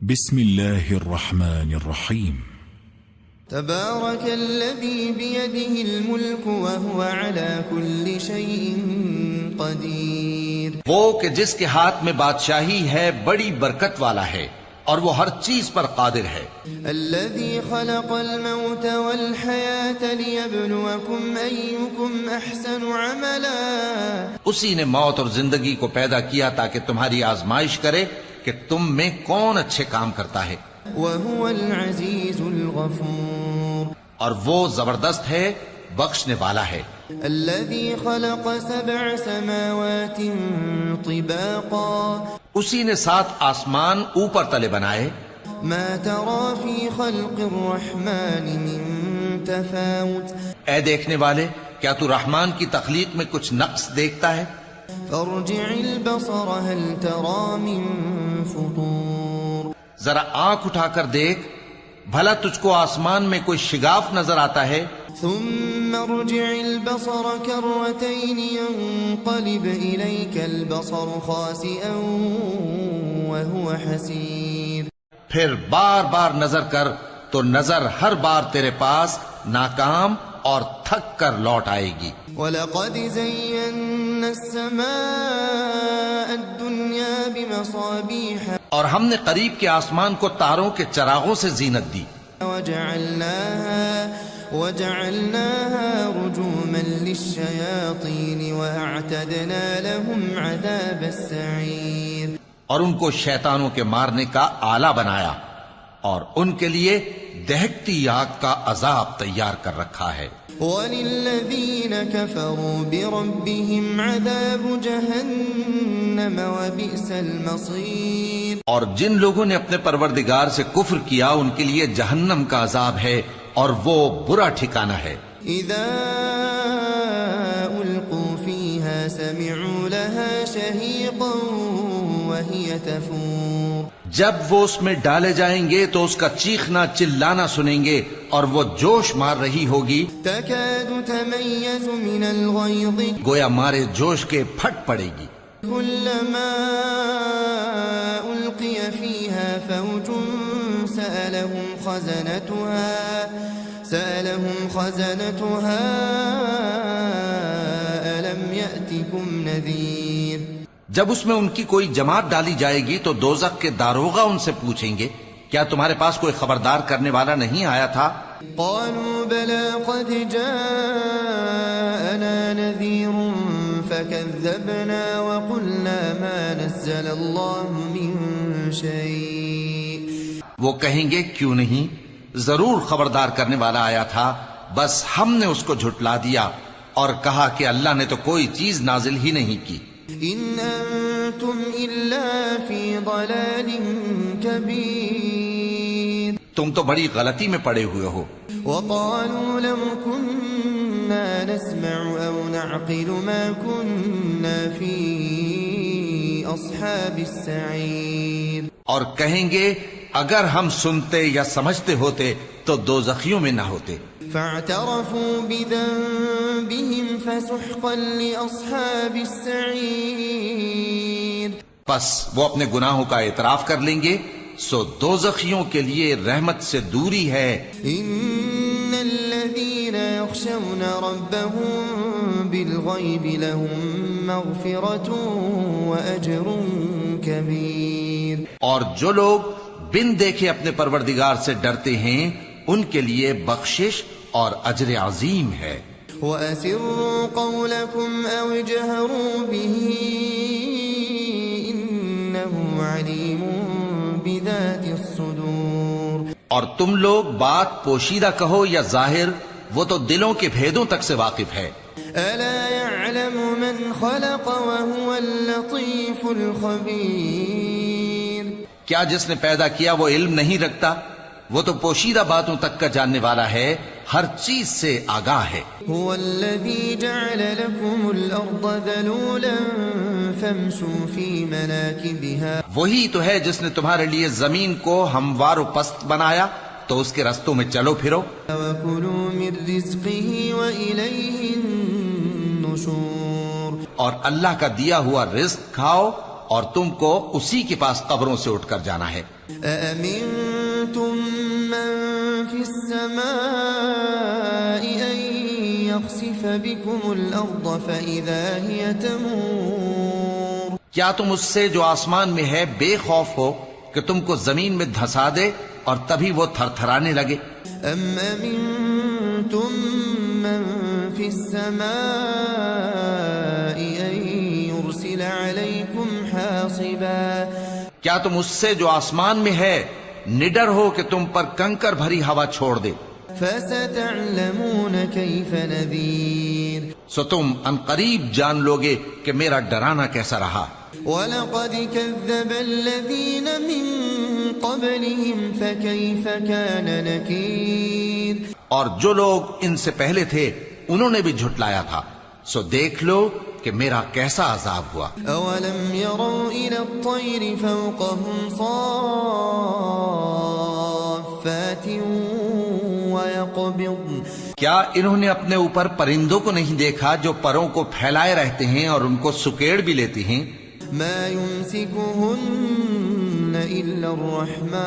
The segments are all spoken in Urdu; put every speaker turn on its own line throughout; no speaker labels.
بسم الله الرحمن الرحيم.
تبارك الذي بيده الملك وهو على كل شيء قدير.
وہ کہ جس کے ہاتھ میں بادشاہی ہے بڑی برکت والا ہے اور وہ ہر چیز پر قادر ہے.
الذي خلق الموت والحياة ليبلوكم أيكم أحسن عملا.
اسی نے موت اور زندگی کو پیدا کیا تاکہ تمہاری آزمائش کرے کہ تم میں کون اچھے کام کرتا ہے.
وهو العزيز الغفور.
اور وہ زبردست ہے بخشنے والا ہے.
الذي خلق 7 سماوات طباقا.
اسی نے 7 آسمان اوپر تلے بنائے.
ما ترى في خلق الرحمن من تفاوت.
اے دیکھنے والے، کیا تو رحمان کی تخلیق میں کچھ نقص دیکھتا ہے؟
فارجع البصر هل ترى من فطور.
ذرا آنکھ اٹھا کر دیکھ، بھلا تجھ کو آسمان میں کوئی شگاف نظر آتا ہے؟
ثم ارجع البصر كرتين ينقلب إليك البصر خاسئا وهو حسير.
پھر بار بار نظر کر تو نظر ہر بار تیرے پاس ناکام اور تھک کر لوٹ آئے گی.
وَلَقَدْ زَيَّنَّا السَّمَاءَ الدُّنْيَا بِمَصَابِيحَ.
اور ہم نے قریب کے آسمان کو تاروں کے چراغوں سے زینت دی.
وَجَعَلْنَاهَا رُجُومًا لِلشَّيَاطِينِ وَأَعْتَدْنَا لَهُمْ عَذَابَ السَّعِيرِ.
اور ان کو شیطانوں کے مارنے کا آلہ بنایا اور ان کے لیے دہکتی آگ کا عذاب تیار کر رکھا ہے.
وَلِلَّذِينَ كَفَرُوا بِرَبِّهِمْ عَذَابُ جَهَنَّمَ وَبِئْسَ الْمَصِيرُ.
اور جن لوگوں نے اپنے پروردگار سے کفر کیا ان کے لیے جہنم کا عذاب ہے اور وہ برا ٹھکانہ ہے.
اذا القوا فيها سمعوا لها شهيقا وهي تفور.
جب وہ اس میں ڈالے جائیں گے تو اس کا چیخنا چلانا سنیں گے اور وہ جوش مار رہی ہوگی.
تكاد تميز من الغيظ.
گویا مارے جوش کے پھٹ پڑے گی.
كلما ألقي فيها فوج سألهم خزنتها ألم يأتكم نذير.
جب اس میں ان کی کوئی جماعت ڈالی جائے گی تو دوزخ کے داروغہ ان سے پوچھیں گے کیا تمہارے پاس کوئی خبردار کرنے والا نہیں آیا تھا؟
قالوا بلى قد جاءنا نذير فكذبنا وقلنا ما نزل الله من شيء.
وہ کہیں گے کیوں نہیں، ضرور خبردار کرنے والا آیا تھا، بس ہم نے اس کو جھٹلا دیا اور کہا کہ اللہ نے تو کوئی چیز نازل ہی نہیں کی.
ان انتم الا فی ضلال کبیر.
تم تو بڑی غلطی میں پڑے ہوئے ہو.
وقالوا لو كنا نسمع او نعقل ما كنا في اصحاب السعیر.
اور کہیں گے اگر ہم سنتے یا سمجھتے ہوتے تو دوزخیوں میں نہ ہوتے.
فاعترفوا بذنبهم فسحقا لاصحاب السعیر.
پس وہ اپنے گناہوں کا اعتراف کر لیں گے سو دوزخیوں کے لیے رحمت سے دوری ہے.
ان الذين يخشون ربهم بالغيب لهم مغفرة واجر كبير.
اور جو لوگ بن دیکھے اپنے پروردگار سے ڈرتے ہیں ان کے لیے بخشش اور اجر عظیم ہے.
وَأَسِرُّوا قَوْلَكُمْ أَوْ اجْهَرُوا بِهِ إِنَّهُ عَلِيمٌ بِذَاتِ الصُّدُورِ.
اور تم لوگ بات پوشیدہ کہو یا ظاہر، وہ تو دلوں کے بھیدوں تک سے واقف ہے.
أَلَا يَعْلَمُ مَنْ خَلَقَ وَهُوَ اللَّطِيفُ الْخَبِيرُ.
کیا جس نے پیدا کیا وہ علم نہیں رکھتا؟ وہ تو پوشیدہ باتوں تک کا جاننے والا ہے، ہر چیز سے آگاہ ہے.
هو الذي جعل لكم الأرض ذلولا فامشوا في مناكبها.
وہی تو ہے جس نے تمہارے لیے زمین کو ہموار و پست بنایا تو اس کے رستوں میں چلو پھرو.
وَكُلُوا مِن رِزْقِهِ وَإِلَيْهِ النُّشُورُ.
اور اللہ کا دیا ہوا رزق کھاؤ اور تم کو اسی کے پاس قبروں سے اٹھ کر جانا ہے۔
أأمنتم من في السماء أن يخسف بكم الأرض فإذا هي تمور
کیا تم اس سے جو آسمان میں ہے بے خوف ہو کہ تم کو زمین میں دھسا دے اور تبھی وہ تھر تھرانے لگے؟
أم أمنتم من في السماء أن يرسل عليكم حاصبا
کیا تم اس سے جو آسمان میں ہے نڈر ہو کہ تم پر کنکر بھری ہوا چھوڑ دے؟
فستعلمون كيف نذير
سو تم ان قریب جان لوگے کہ میرا ڈرانا کیسا رہا۔
وَلَقَدْ كَذَّبَ الَّذِينَ مِن قَبْلِهِمْ فَكَيْفَ كَانَ نَكِيرٌ
اور جو لوگ ان سے پہلے تھے انہوں نے بھی جھٹلایا تھا، سو دیکھ لو کہ میرا کیسا عذاب ہوا۔
أَوَلَمْ يَرَوْا إِلَى الطَّيْرِ فَوْقَهُمْ صَافَّاتٍ وَيَقْبِضْنَ
کیا انہوں نے اپنے اوپر پرندوں کو نہیں دیکھا جو پروں کو پھیلائے رہتے ہیں اور ان کو سکیڑ بھی لیتی ہیں؟
مَا يُمْسِكُهُنَّ إِلَّا الرَّحْمَنُ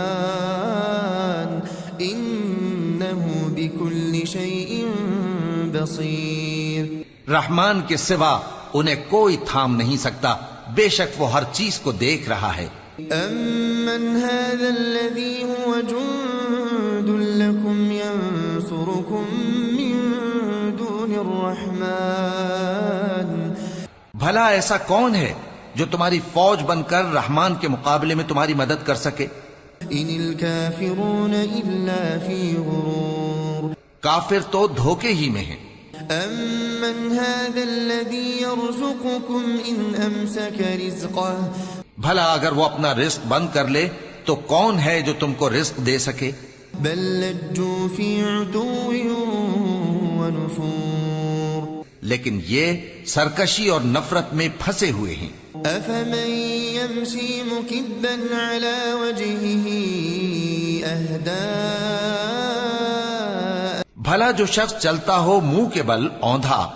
إِنَّهُ بِكُلِّ شَيْءٍ بَصِيرٌ
رحمان کے سوا انہیں کوئی تھام نہیں سکتا، بے شک وہ ہر چیز کو دیکھ رہا ہے۔
أَمَّنْ هَذَا الَّذِي هُوَ جُندٌ لَكُمْ يَنصُرُكُم مِّن دُونِ الرَّحْمَنِ
بھلا ایسا کون ہے جو تمہاری فوج بن کر رحمان کے مقابلے میں تمہاری مدد کر سکے؟
إِنِ الْكَافِرُونَ إِلَّا فِي غُرُورٍ
کافر تو دھوکے ہی میں ہیں۔
أَمَّنْ هَذَا الَّذِي يَرْزُقُكُمْ إِنْ أَمْسَكَ رِزْقَهُ
بھلا اگر وہ اپنا رزق بند کر لے تو کون ہے جو تم کو رزق دے سکے؟
بَل لَجُّوا فِي عُتُوٍّ وَنُفُورٍ
لیکن یہ سرکشی اور نفرت میں پھنسے ہوئے ہیں۔
أَفَمَن يَمْشِي مُكِبًّا عَلَى وَجْهِهِ أَهْدَىٰ
بھلا جو شخص چلتا ہو منہ کے بل اوندھا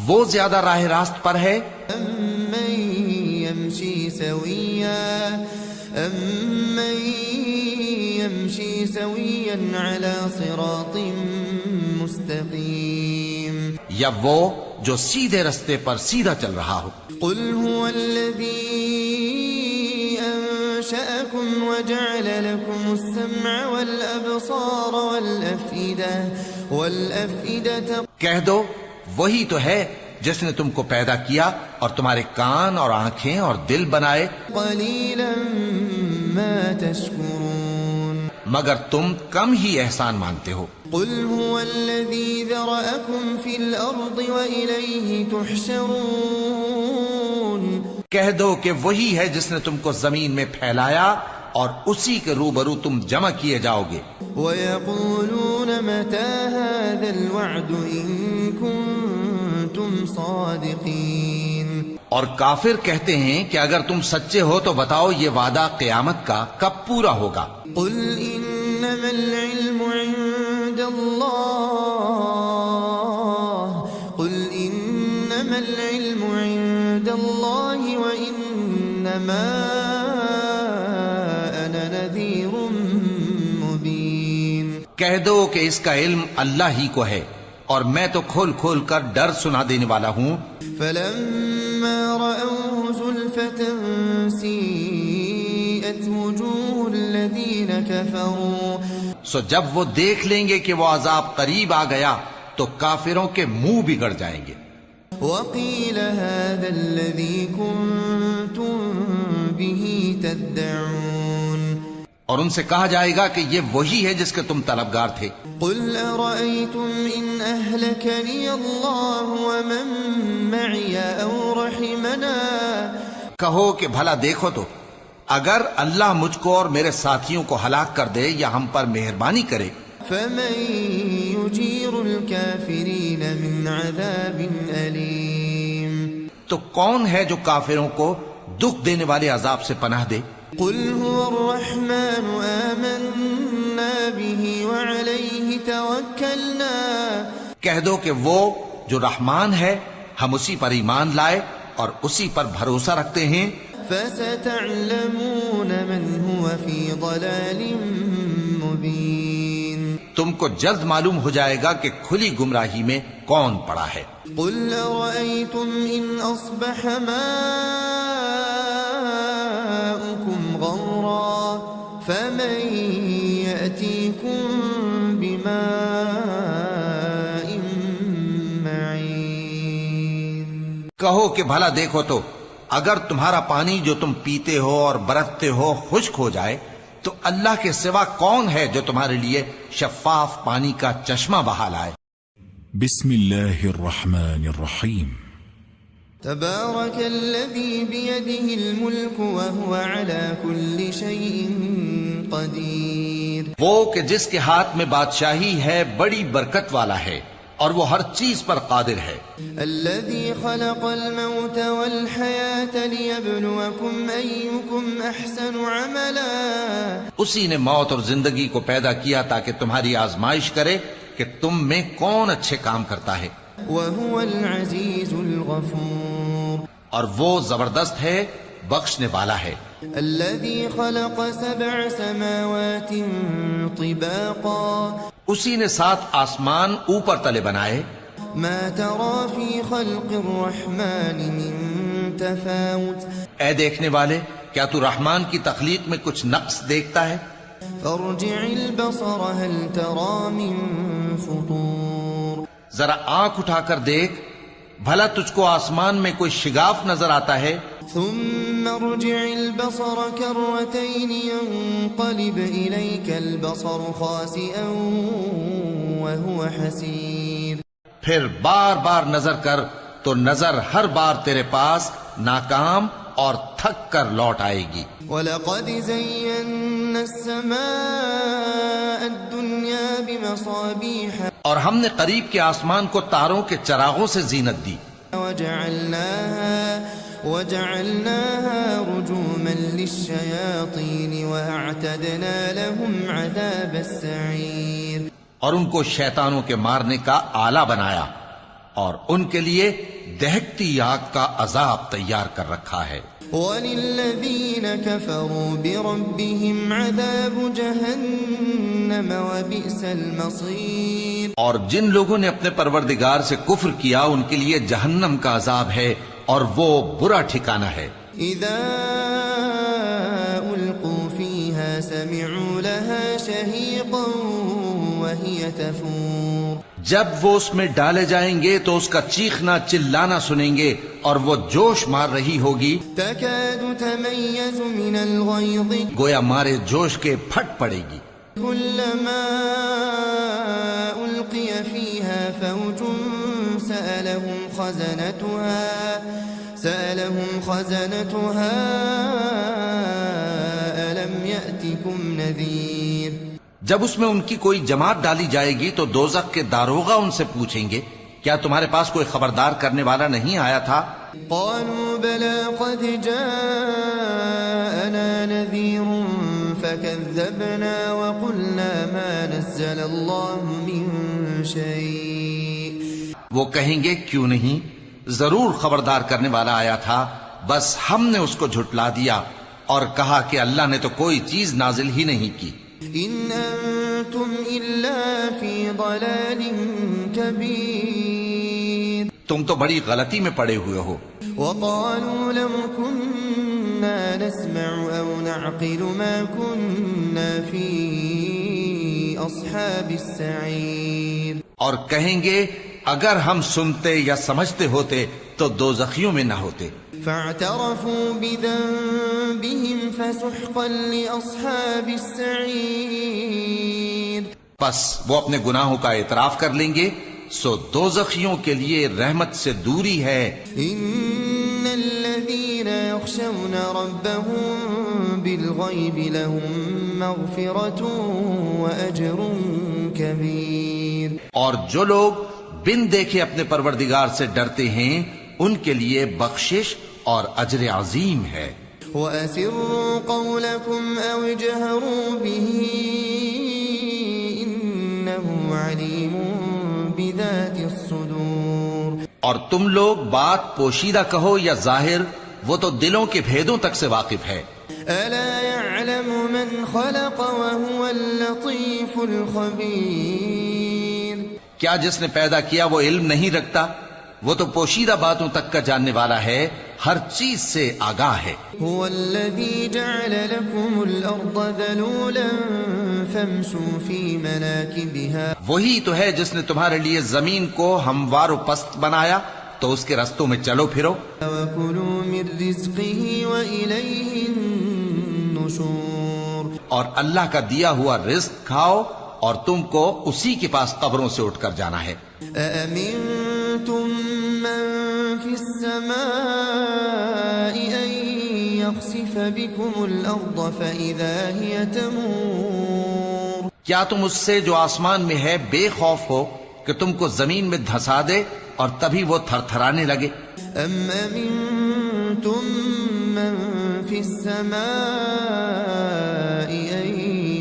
وہ زیادہ راہ راست پر ہے؟
أَمَّن يَمْشِي سَوِيًّا عَلَى صِرَاطٍ مُسْتَقِيمٍ
یا وہ جو سیدھے رستے پر سیدھا چل رہا ہو؟
قُلْ هُوَ الَّذِي أَنشَأَكُمْ وَجَعَلَ لَكُمُ السَّمْعَ وَالْأَبْصَارَ وَالْأَفْئِدَةَ
کہہ دو وہی تو ہے جس نے تم کو پیدا کیا اور تمہارے کان اور آنکھیں اور دل بنائے،
قَلِيلًا مَا تَشْكُرُونَ
مگر تم کم ہی احسان مانتے ہو۔
قُلْ هُوَ الَّذِي ذَرَأَكُمْ فِي الْأَرْضِ وَإِلَيْهِ تُحْشَرُونَ
کہہ دو کہ وہی ہے جس نے تم کو زمین میں پھیلایا اور اسی کے روبرو تم جمع کیے جاؤ گے۔
وَيَقُولُونَ مَتَى هَذَا الْوَعْدُ إِن كُنتُمْ صَادِقِينَ
اور کافر کہتے ہیں کہ اگر تم سچے ہو تو بتاؤ یہ وعدہ قیامت کا کب پورا ہوگا؟
قُلْ إِنَّمَا الْعِلْمُ عِندَ اللَّهِ وَإِنَّمَا أَنَا نَذِيرٌ مُبِينٌ
کہہ دو کہ اس کا علم اللہ ہی کو ہے اور میں تو کھول کھول کر ڈر سنا دینے والا ہوں۔
فَلَمَّا رَأَوْهُ زُلْفَةً سِيئَتْ وُجُوهُ الَّذِينَ كَفَرُوا
سو جب وہ دیکھ لیں گے کہ وہ عذاب قریب آ گیا تو کافروں کے منہ بگڑ جائیں گے۔
وَقِيلَ هَذَا الَّذِي كُنتُم بِهِ تَدَّعُونَ
اور ان سے کہا جائے گا کہ یہ وہی ہے جس کے تم طلبگار تھے۔
قُلْ أَرَأَيْتُمْ إِنْ أَهْلَكَنِيَ اللَّهُ وَمَن مَّعِيَ أَوْ رَحِمَنَا
کہو کہ بھلا دیکھو تو اگر اللہ مجھ کو اور میرے ساتھیوں کو ہلاک کر دے یا ہم پر مہربانی کرے،
فَمَن يُجِيرُ الْكَافِرِينَ مِنْ عَذَابٍ أَلِيمٍ
تو کون ہے جو کافروں کو دکھ دینے والے عذاب سے پناہ دے؟
قُلْ هُوَ الرَّحْمَنُ آمَنَّا بِهِ وَعَلَيْهِ تَوَكَّلْنَا
کہہ دو کہ وہ جو رحمان ہے ہم اسی پر ایمان لائے اور اسی پر بھروسہ رکھتے ہیں۔
فستعلمون من هو في ضلال مبين
تم کو جلد معلوم ہو جائے گا کہ کھلی گمراہی میں کون پڑا ہے۔
قل أرأيتم إن أصبح ماؤكم غورا فمن يأتيكم بماء معين۔
کہو کہ بھلا دیکھو تو اگر تمہارا پانی جو تم پیتے ہو اور برتتے ہو خشک ہو جائے تو اللہ کے سوا کون ہے جو تمہارے لیے شفاف پانی کا چشمہ بہا لائے۔
بسم الله الرحمن الرحيم
تبارك الذي بيده الملك وهو على كل شيء قدير۔
وہ کہ جس کے ہاتھ میں بادشاہی ہے بڑی برکت والا ہے اور وہ ہر چیز پر قادر ہے۔
الذي خلق الموت والحياة ليبلوكم أيكم أحسن عملا۔
اسی نے موت اور زندگی کو پیدا کیا تاکہ تمہاری آزمائش کرے کہ تم میں کون اچھے کام کرتا ہے۔
وهو العزيز الغفور۔
اور وہ زبردست ہے بخشنے والا ہے۔
الذي خلق 7 سماوات طباقا۔
اسی نے 7 آسمان اوپر تلے بنائے۔
ما ترى في خلق الرحمن من تفاوت۔
اے دیکھنے والے کیا تو رحمان کی تخلیق میں کچھ نقص دیکھتا ہے؟
فارجع البصر هل ترى من فطور۔
ذرا آنکھ اٹھا کر دیکھ بھلا تجھ کو آسمان میں کوئی شگاف نظر آتا ہے؟
ثم ارجع البصر كرتين ينقلب إليك البصر خاسئا وهو حسير۔
پھر بار بار نظر کر تو نظر ہر بار تیرے پاس ناکام اور تھک کر لوٹ آئے گی۔
وَلَقَدْ زَيَّنَّا السَّمَاءَ الدُّنْيَا بِمَصَابِيحَ۔
اور ہم نے قریب کے آسمان کو تاروں کے چراغوں سے زینت دی۔
وَجَعَلْنَاهَا رُجُومًا لِلشَّيَاطِينِ وَأَعْتَدْنَا لَهُمْ عَذَابَ السَّعِيرِ۔
اور ان کو شیطانوں کے مارنے کا آلہ بنایا اور ان کے لیے دہکتی آگ کا عذاب تیار کر رکھا ہے۔
وَلِلَّذِينَ كَفَرُوا بِرَبِّهِمْ عَذَابُ جَهَنَّمَ وَبِئْسَ الْمَصِيرُ۔
اور جن لوگوں نے اپنے پروردگار سے کفر کیا ان کے لیے جہنم کا عذاب ہے اور وہ برا ٹھکانہ ہے۔
إِذَا أُلْقُوا فِيهَا سَمِعُوا لَهَا شَهِيقًا وَهِيَ تَفُورُ۔
جب وہ اس میں ڈالے جائیں گے تو اس کا چیخنا چلانا سنیں گے اور وہ جوش مار رہی ہوگی۔
تَكَادُ تَمَيَّزُ مِنَ الْغَيْظِ۔
گویا مارے جوش کے پھٹ پڑے گی۔
كُلَّمَا أُلْقِيَ فِيهَا فَوْجٌ سَأَلَهُمْ خَزَنَتُهَا أَلَمْ يَأْتِكُمْ نَذِيرٌ۔
جب اس میں ان کی کوئی جماعت ڈالی جائے گی تو دوزخ کے داروغہ ان سے پوچھیں گے کیا تمہارے پاس کوئی خبردار کرنے والا نہیں آیا تھا؟
قالوا بلى قد جاءنا نذير فكذبنا وقلنا ما نزل الله من شيء۔
وہ کہیں گے کیوں نہیں، ضرور خبردار کرنے والا آیا تھا، بس ہم نے اس کو جھٹلا دیا اور کہا کہ اللہ نے تو کوئی چیز نازل ہی نہیں کی۔
ان انتم الا فی ضلال کبیر۔
تم تو بڑی غلطی میں پڑے ہوئے ہو۔
وقالوا لو كنا نسمع او نعقل ما كنا في اصحاب السعیر۔
اور کہیں گے اگر ہم سنتے یا سمجھتے ہوتے تو دوزخیوں میں نہ ہوتے۔
فاعترفوا بذنبهم فسحقا لأصحاب السعیر۔
پس وہ اپنے گناہوں کا اعتراف کر لیں گے، سو دوزخیوں کے لیے رحمت سے دوری ہے۔
ان الذين يخشون ربهم بالغيب لهم مغفرة واجر كبير۔
اور جو لوگ بن دیکھے اپنے پروردگار سے ڈرتے ہیں ان کے لیے بخشش اور اجر عظیم ہے۔
وَأَسِرُّوا قَوْلَكُمْ أَوْ اجْهَرُوا بِهِ إِنَّهُ عَلِيمٌ بِذَاتِ الصُّدُورِ۔
اور تم لوگ بات پوشیدہ کہو یا ظاہر، وہ تو دلوں کے بھیدوں تک سے واقف ہے۔
ألا يعلم من خلق وهو اللطيف الخبير
کیا جس نے پیدا کیا وہ علم نہیں رکھتا؟ وہ تو پوشیدہ باتوں تک کا جاننے والا ہے، ہر چیز سے آگاہ ہے۔
هو الذي جعل لكم الأرض ذلولا فامشوا في مناكبها
وہی تو ہے جس نے تمہارے لیے زمین کو ہموار و پست بنایا، تو اس کے رستوں میں چلو پھرو۔
وكلوا من رزقه وإليه النشور
اور اللہ کا دیا ہوا رزق کھاؤ، اور تم کو اسی کے پاس قبروں سے اٹھ کر جانا ہے۔
أأمنتم من في السماء أن يخسف بكم الأرض فإذا هي تمور
کیا تم اس سے جو آسمان میں ہے بے خوف ہو کہ تم کو زمین میں دھسا دے اور تبھی وہ تھر تھرانے لگے؟
أم أمنتم من في السماء أن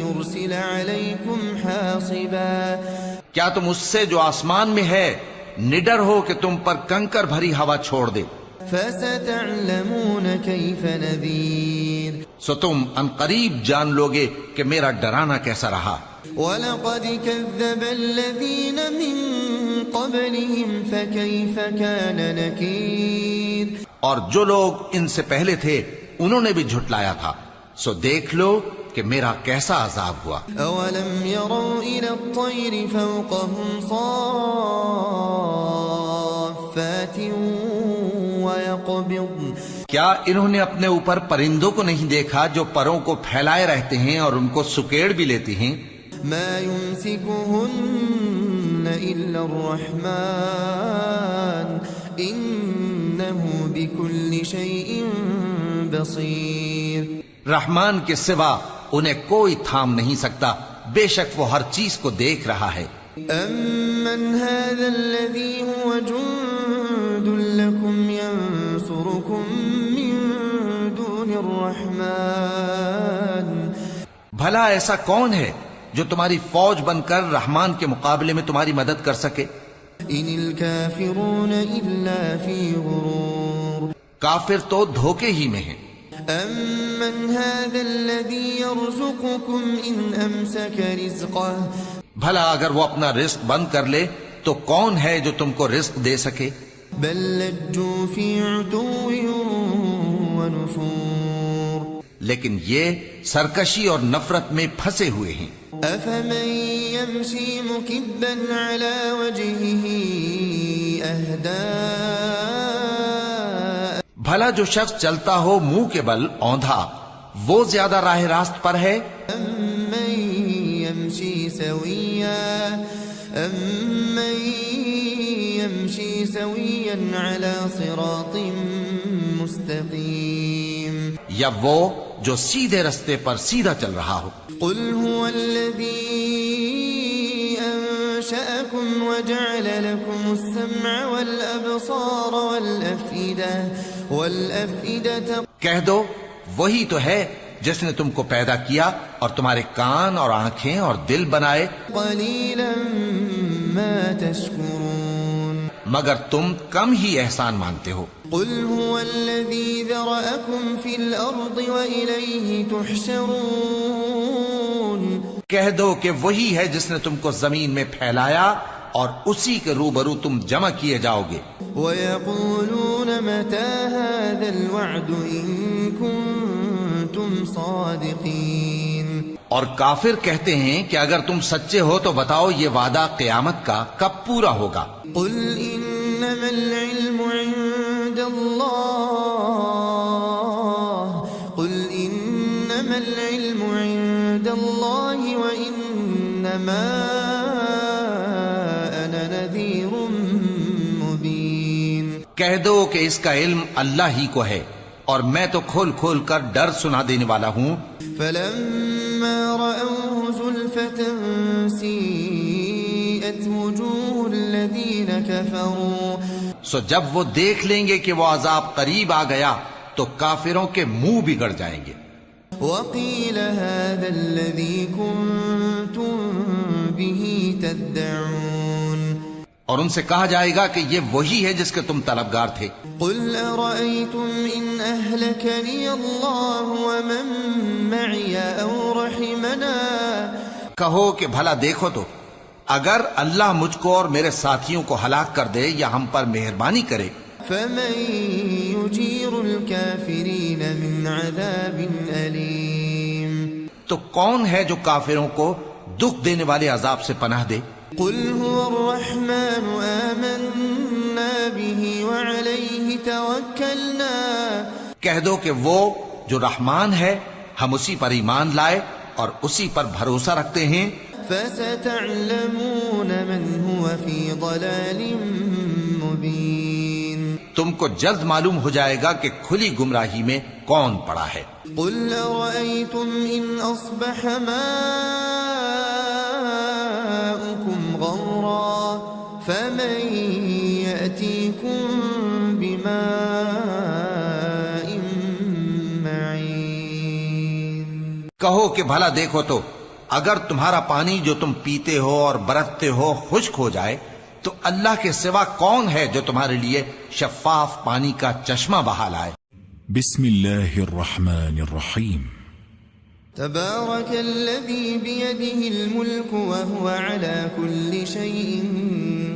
يرسل عليكم حاصبا
کیا تم اس سے جو آسمان میں ہے نڈر ہو کہ تم پر کنکر بھری ہوا چھوڑ دے؟
فستعلمون كيف نذير
سو تم ان قریب جان لوگے کہ میرا ڈرانا کیسا رہا۔
وَلَقَدْ كَذَّبَ الَّذِينَ مِن قَبْلِهِمْ فَكَيْفَ كَانَ نَكِيرٌ
اور جو لوگ ان سے پہلے تھے انہوں نے بھی جھٹلایا تھا، سو دیکھ لو کہ میرا کیسا عذاب ہوا۔
أَوَلَمْ يَرَوْا إِلَى الطَّيْرِ فَوْقَهُمْ صَافَّاتٍ وَيَقْبِضْنَ
کیا انہوں نے اپنے اوپر پرندوں کو نہیں دیکھا جو پروں کو پھیلائے رہتے ہیں اور ان کو سکیڑ بھی لیتی ہیں؟
مَا يُمْسِكُهُنَّ إِلَّا الرَّحْمَنُ إِنَّهُ بِكُلِّ شَيْءٍ بَصِيرٌ
رحمان کے سوا انہیں کوئی تھام نہیں سکتا، بے شک وہ ہر چیز کو دیکھ رہا ہے۔
أَمَّنْ هَذَا الَّذِي هُوَ جُندٌ لَكُمْ يَنصُرُكُم مِّن دُونِ الرَّحْمَنِ
بھلا ایسا کون ہے جو تمہاری فوج بن کر رحمان کے مقابلے میں تمہاری مدد کر سکے؟
إِنِ الْكَافِرُونَ إِلَّا فِي غُرُورٍ
کافر تو دھوکے ہی میں ہیں۔
أَمَّنْ هَذَا الَّذِي يَرْزُقُكُمْ إِنْ أَمْسَكَ رِزْقَهُ
بھلا اگر وہ اپنا رزق بند کر لے تو کون ہے جو تم کو رزق دے سکے؟
بل لجوا في عتو ونفور
لیکن یہ سرکشی اور نفرت میں پھنسے ہوئے ہیں۔
أفمن يمشي مكبا على وجهه أهدى
بھلا جو شخص چلتا ہو منہ کے بل اوندھا وہ زیادہ راہ راست پر ہے؟
أمن يمشي سويا على صراط مستقيم
یا وہ جو سیدھے رستے پر سیدھا چل رہا ہو؟
قل هو الذي أنشأكم وجعل لكم السمع والأبصار والأفئدة
کہہ دو وہی تو ہے جس نے تم کو پیدا کیا اور تمہارے کان اور آنکھیں اور دل بنائے،
قليلا ما تشكرون
مگر تم کم ہی احسان مانتے ہو۔
قل هو الذي ذرأكم في الأرض وإليه تحشرون
کہہ دو کہ وہی ہے جس نے تم کو زمین میں پھیلایا اور اسی کے روبرو تم جمع کیے جاؤ گے۔
ويقولون متى هذا الوعد إن كنتم صادقين
اور کافر کہتے ہیں کہ اگر تم سچے ہو تو بتاؤ یہ وعدہ قیامت کا کب پورا ہوگا؟
قل إنما العلم عند الله قل إنما العلم عند الله وإنما أنا نذير مبين
کہہ دو کہ اس کا علم اللہ ہی کو ہے اور میں تو کھول کھول کر ڈر سنا دینے والا ہوں۔
فلما رأوه زلفة سيئت وجوه الذين كفروا
سو جب وہ دیکھ لیں گے کہ وہ عذاب قریب آ گیا تو کافروں کے منہ بگڑ جائیں گے۔
وقيل هذا الذي كنتم به تدعون
اور ان سے کہا جائے گا کہ یہ وہی ہے جس کے تم طلبگار تھے۔
قل أرأيتم إن أهلكني الله ومن معي أو رحمنا
کہو کہ بھلا دیکھو تو اگر اللہ مجھ کو اور میرے ساتھیوں کو ہلاک کر دے یا ہم پر مہربانی کرے،
فمن يجير الكافرين من عذاب أليم
تو کون ہے جو کافروں کو دکھ دینے والے عذاب سے پناہ دے؟
قل هو الرحمن آمنا به وعليه توكلنا
کہہ دو کہ وہ جو رحمان ہے ہم اسی پر ایمان لائے اور اسی پر بھروسہ رکھتے ہیں۔
فستعلمون من هو في ضلال مبين
تم کو جلد معلوم ہو جائے گا کہ کھلی گمراہی میں کون پڑا ہے۔
قل أرأيتم إن أصبح ماؤكم غورا فمن يأتيكم بماء معين
کہو کہ بھلا دیکھو تو اگر تمہارا پانی جو تم پیتے ہو اور برتتے ہو خشک ہو جائے تو اللہ کے سوا کون ہے جو تمہارے لیے شفاف پانی کا چشمہ بہا لائے؟
بسم الله الرحمن الرحيم
تبارك الذي بيده الملك وهو على كل شيء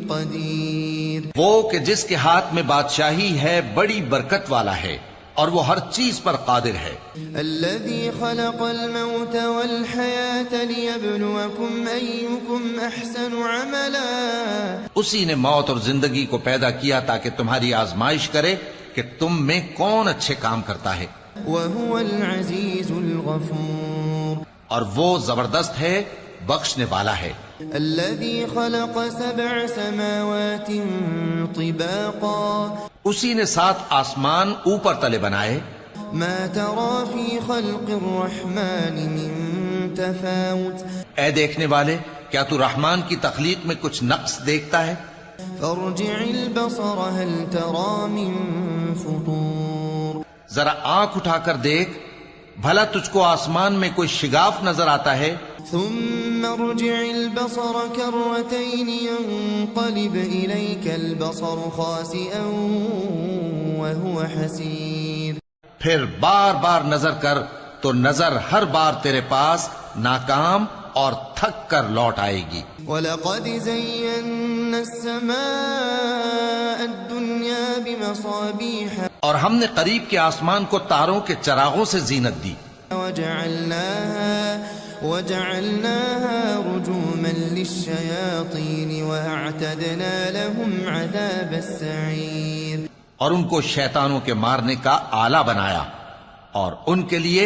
قدير
وہ کہ جس کے ہاتھ میں بادشاہی ہے بڑی برکت والا ہے اور وہ ہر چیز پر قادر ہے۔
الذي خلق الموت والحياة ليبلوكم أيكم أحسن عملا
اسی نے موت اور زندگی کو پیدا کیا تاکہ تمہاری آزمائش کرے کہ تم میں کون اچھے کام کرتا ہے،
وهو العزيز الغفور
اور وہ زبردست ہے بخشنے والا ہے۔
الذي خلق 7 سماوات طباقا
اسی نے 7 آسمان اوپر تلے بنائے،
ما ترى في خلق الرحمن من تفاوت
اے دیکھنے والے کیا تو رحمان کی تخلیق میں کچھ نقص دیکھتا ہے؟
فارجع البصر هل ترى من فطور
ذرا آنکھ اٹھا کر دیکھ بھلا تجھ کو آسمان میں کوئی شگاف نظر آتا ہے؟
ثم ارجع البصر كرتين ينقلب إليك البصر خاسئا وهو حسير
پھر بار بار نظر کر تو نظر ہر بار تیرے پاس ناکام اور تھک کر لوٹ آئے گی۔
وَلَقَدْ زَيَّنَّا السَّمَاءَ الدُّنْيَا بِمَصَابِيحَ
اور ہم نے قریب کے آسمان کو تاروں کے چراغوں سے زینت دی،
وَجَعَلْنَاهَا رُجُومًا لِلشَّيَاطِينِ وَأَعْتَدْنَا لَهُمْ عَذَابَ السَّعِيرِ
اور ان کو شیطانوں کے مارنے کا آلہ بنایا اور ان کے لیے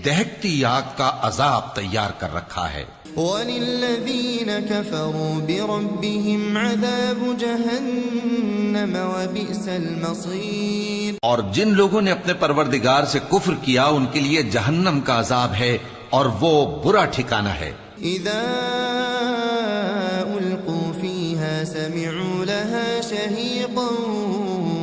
دہکتی آگ کا عذاب تیار کر رکھا ہے۔
وَلِلَّذِينَ كَفَرُوا بِرَبِّهِمْ عَذَابُ جَهَنَّمَ وَبِئْسَ الْمَصِيرُ
اور جن لوگوں نے اپنے پروردگار سے کفر کیا ان کے لیے جہنم کا عذاب ہے اور وہ برا ٹھکانہ ہے۔
اذا القوا فيها سمعوا لها شهيقا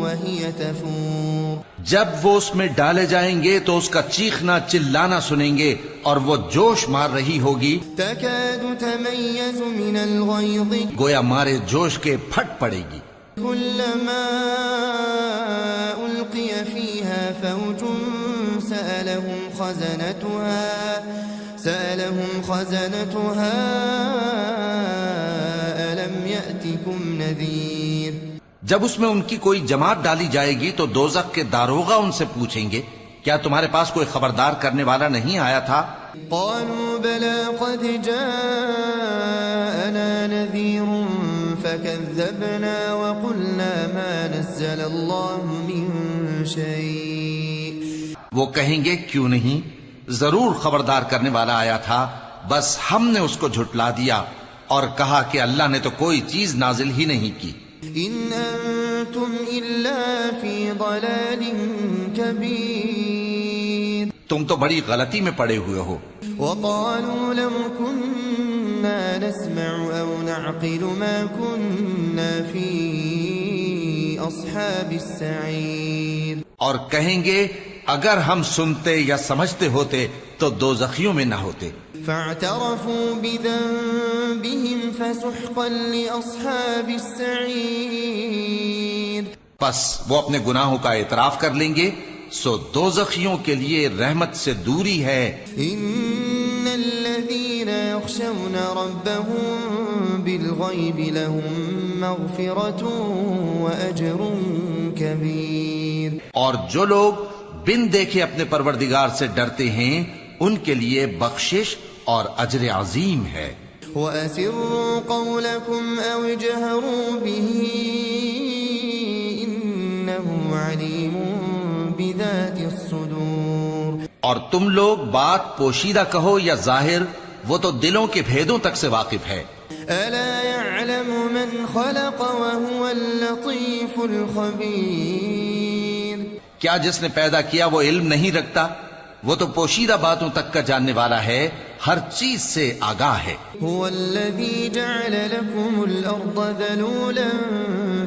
وهي تفور
جب وہ اس میں ڈالے جائیں گے تو اس کا چیخنا چلانا سنیں گے اور وہ جوش مار رہی ہوگی،
تكاد تميز من الغيظ
گویا مارے جوش کے پھٹ پڑے گی۔
كلما ألقي فيها فوج سألهم خزنتها ألم يأتكم نذير
جب اس میں ان کی کوئی جماعت ڈالی جائے گی تو دوزخ کے داروغہ ان سے پوچھیں گے کیا تمہارے پاس کوئی خبردار کرنے والا نہیں آیا تھا؟
قالوا بلى قد جاءنا نذير فكذبنا وقلنا ما نزل الله من شيء
وہ کہیں گے کیوں نہیں، ضرور خبردار کرنے والا آیا تھا، بس ہم نے اس کو جھٹلا دیا اور کہا کہ اللہ نے تو کوئی چیز نازل ہی نہیں کی۔
ان انتم الا فی ضلال کبیر
تم تو بڑی غلطی میں پڑے ہوئے ہو۔
وقالوا لو كنا نسمع او نعقل ما كنا فی اصحاب السعیر
اور کہیں گے اگر ہم سنتے یا سمجھتے ہوتے تو دوزخیوں میں نہ ہوتے.
فاعترفوا بذنبهم فسحقا لأصحاب السعير.
پس وہ اپنے گناہوں کا اعتراف کر لیں گے، سو دوزخیوں کے لیے رحمت سے دوری ہے.
ان الذين يخشون ربهم بالغيب لهم مغفرة وأجر كبير.
اور جو لوگ بن دیکھے اپنے پروردگار سے ڈرتے ہیں ان کے لیے بخشش اور اجر عظیم ہے.
وَأَسِرُّوا قَوْلَكُمْ أَوْ اجْهَرُوا بِهِ إِنَّهُ عَلِيمٌ بِذَاتِ الصُّدُورِ.
اور تم لوگ بات پوشیدہ کہو یا ظاہر، وہ تو دلوں کے بھیدوں تک سے واقف ہے.
أَلَا يَعْلَمُ مَنْ خَلَقَ وَهُوَ اللَّطِيفُ الْخَبِيرُ.
کیا جس نے پیدا کیا وہ علم نہیں رکھتا؟ وہ تو پوشیدہ باتوں تک کا جاننے والا ہے، ہر چیز سے آگاہ ہے.
هو الذي جعل لكم الأرض ذلولا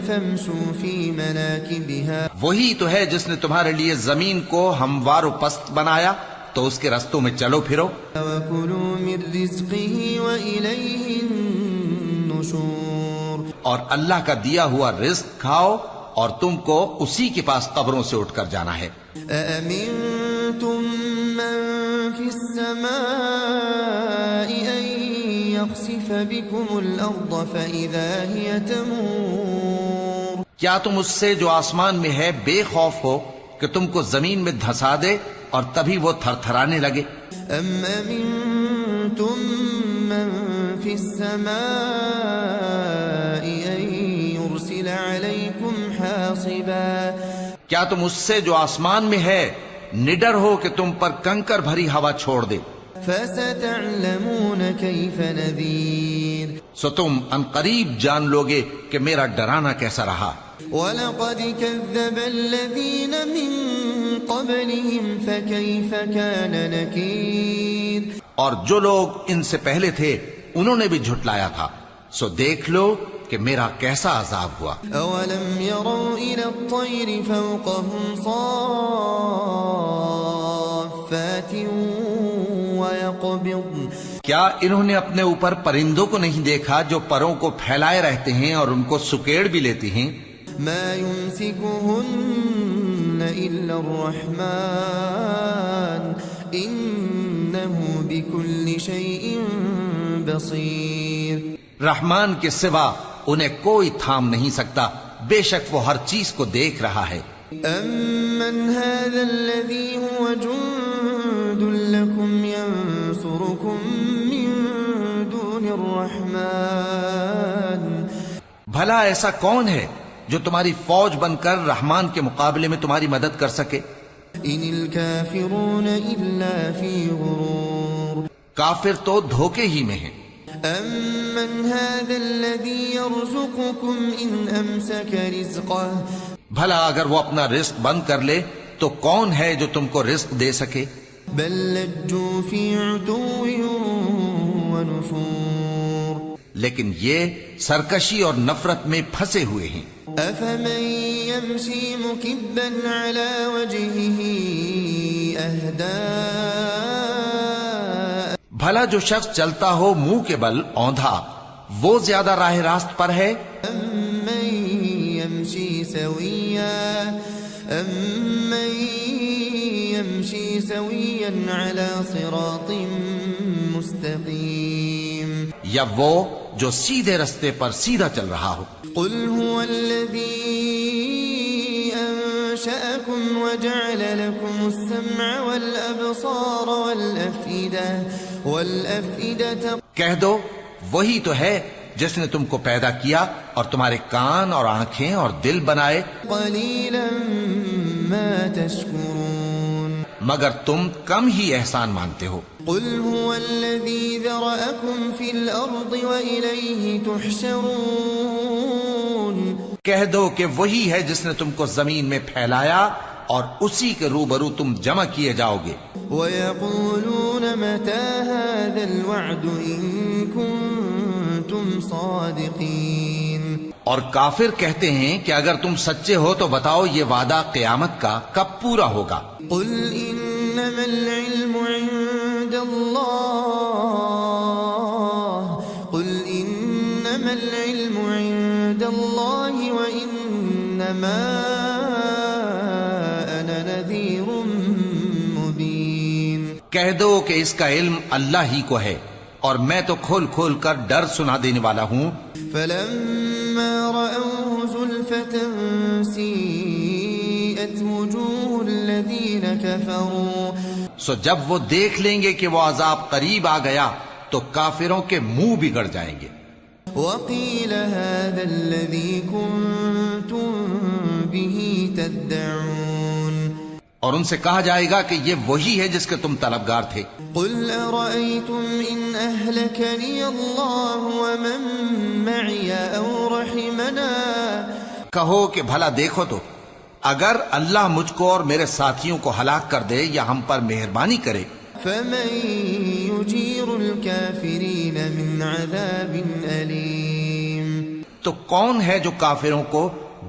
فامشوا في مناكبها.
وہی تو ہے جس نے تمہارے لیے زمین کو ہموار و پست بنایا، تو اس کے رستوں میں چلو پھرو.
وَكُلُوا مِن رِزْقِهِ وَإِلَيْهِ النُّشُورُ.
اور اللہ کا دیا ہوا رزق کھاؤ اور تم کو اسی کے پاس قبروں سے اٹھ کر جانا ہے.
أَأَمِنتُم مَّن فِي السَّمَاءِ أَن يَخْسِفَ بِكُمُ الْأَرْضَ فَإِذَا هِيَ تَمُورُ.
کیا تم اس سے جو آسمان میں ہے بے خوف ہو کہ تم کو زمین میں دھسا دے اور تبھی وہ تھر تھرانے لگے؟
أَمْ أَمِنتُم مَّن فِي السَّمَاءِ أَن يُرْسِلَ عَلَيْكُمْ حَاصِبًا.
کیا تم اس سے جو آسمان میں ہے نڈر ہو کہ تم پر کنکر بھری ہوا چھوڑ دے؟
فَسَتَعْلَمُونَ كَيْفَ نَذِيرٌ.
سو تم ان قریب جان لوگے کہ میرا ڈرانا کیسا رہا.
وَلَقَدْ كَذَّبَ الَّذِينَ مِن قَبْلِهِمْ فَكَيْفَ كَانَ نَكِيرٌ.
اور جو لوگ ان سے پہلے تھے انہوں نے بھی جھٹلایا تھا، سو دیکھ لو کہ میرا کیسا عذاب ہوا.
أَوَلَمْ يَرَوْا إِلَى الطَّيْرِ فَوْقَهُمْ صَافَّاتٍ وَيَقْبِضْنَ.
کیا انہوں نے اپنے اوپر پرندوں کو نہیں دیکھا جو پروں کو پھیلائے رہتے ہیں اور ان کو سکیڑ بھی لیتی ہیں؟
مَا يُمْسِكُهُنَّ إِلَّا الرَّحْمَنُ إِنَّهُ بِكُلِّ شَيْءٍ بَصِيرٌ.
رحمان کے سوا انہیں کوئی تھام نہیں سکتا، بے شک وہ ہر چیز کو دیکھ رہا ہے.
أَمَّنْ هَذَا الَّذِي هُوَ جُندٌ لَكُمْ يَنصُرُكُم مِّن دُونِ الرَّحْمَنِ.
بھلا ایسا کون ہے جو تمہاری فوج بن کر رحمان کے مقابلے میں تمہاری مدد کر سکے؟
إِنِ الْكَافِرُونَ إِلَّا فِي غُرُورٍ.
کافر تو دھوکے ہی میں ہیں.
أَمَّنْ هَذَا الَّذِي يَرْزُقُكُمْ إِنْ أَمْسَكَ رِزْقَهُ.
بھلا اگر وہ اپنا رزق بند کر لے تو کون ہے جو تم کو رزق دے سکے؟
بَل لَجُّوا فِي عُتُوٍّ وَنُفُورٍ.
لیکن یہ سرکشی اور نفرت میں پھنسے ہوئے ہیں.
أَفَمَن يَمْشِي مُكِبًّا عَلَى وَجْهِهِ أَهْدَىٰ.
بھلا جو شخص چلتا ہو منہ کے بل اوندھا، وہ زیادہ راہ راست پر ہے؟
أَمَّن يَمْشِي سَوِيًّا عَلَى صِرَاطٍ مُسْتَقِيمٍ.
یا وہ جو سیدھے رستے پر سیدھا چل رہا ہو.
قُلْ هُوَ الَّذِي أَنشَأَكُمْ وَجَعَلَ لَكُمُ السَّمْعَ وَالْأَبْصَارَ وَالْأَفْئِدَةَ.
کہہ دو وہی تو ہے جس نے تم کو پیدا کیا اور تمہارے کان اور آنکھیں اور دل بنائے.
قَلِيلًا مَا تَشْكُرُونَ.
مگر تم کم ہی احسان مانتے ہو.
قُلْ هُوَ الَّذِي ذَرَأَكُمْ فِي الْأَرْضِ وَإِلَيْهِ تُحْشَرُونَ.
کہہ دو کہ وہی ہے جس نے تم کو زمین میں پھیلایا اور اسی کے روبرو تم جمع کیے جاؤ گے.
وَيَقُولُونَ مَتَى هَذَا الْوَعْدُ إِن كُنتُمْ صَادِقِينَ.
اور کافر کہتے ہیں کہ اگر تم سچے ہو تو بتاؤ یہ وعدہ قیامت کا کب پورا ہوگا؟
قل انما العلم عند اللہ قل انما العلم عند اللہ وانما انا نذیر مبین۔
کہہ دو کہ اس کا علم اللہ ہی کو ہے اور میں تو کھول کھول کر ڈر سنا دینے والا ہوں۔
فلما رأوه زلفة سیئت وجوه الذین کفروا
سو جب وہ دیکھ لیں گے کہ وہ عذاب قریب آ گیا تو کافروں کے منہ بگڑ جائیں گے۔
وقیل هذا الذی کنتم به تدعون
اور ان سے کہا جائے گا کہ یہ وہی ہے جس کے تم طلبگار تھے۔
قل ارأيتم ان اهلكني الله ومن معي او رحمنا
کہو کہ بھلا دیکھو تو اگر اللہ مجھ کو اور میرے ساتھیوں کو ہلاک کر دے یا ہم پر مہربانی کرے
فمن يجير الكافرين من عذاب أليم
تو کون ہے جو کافروں کو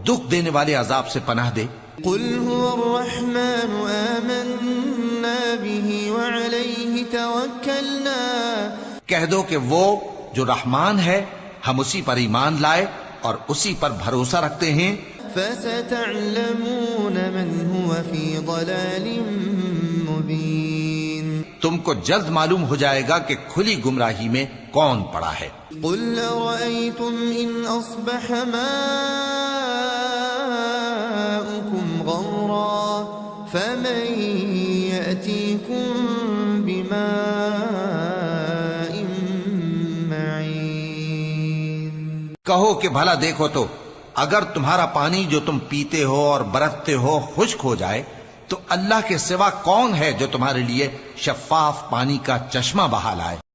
دکھ دینے والے عذاب سے پناہ دے؟
قل هو الرحمن آمنا به وعليه توكلنا
کہہ دو کہ وہ جو رحمان ہے ہم اسی پر ایمان لائے اور اسی پر بھروسہ رکھتے ہیں۔
فستعلمون من هو في ضلال مبين
تم کو جلد معلوم ہو جائے گا کہ کھلی گمراہی میں کون پڑا ہے۔
قل ارأيتم ان اصبح ماؤكم غورا فمن يأتيكم بماء معين
کہو کہ بھلا دیکھو تو اگر تمہارا پانی جو تم پیتے ہو اور برتتے ہو خشک ہو جائے تو اللہ کے سوا کون ہے جو تمہارے لیے شفاف پانی کا چشمہ بہا لائے؟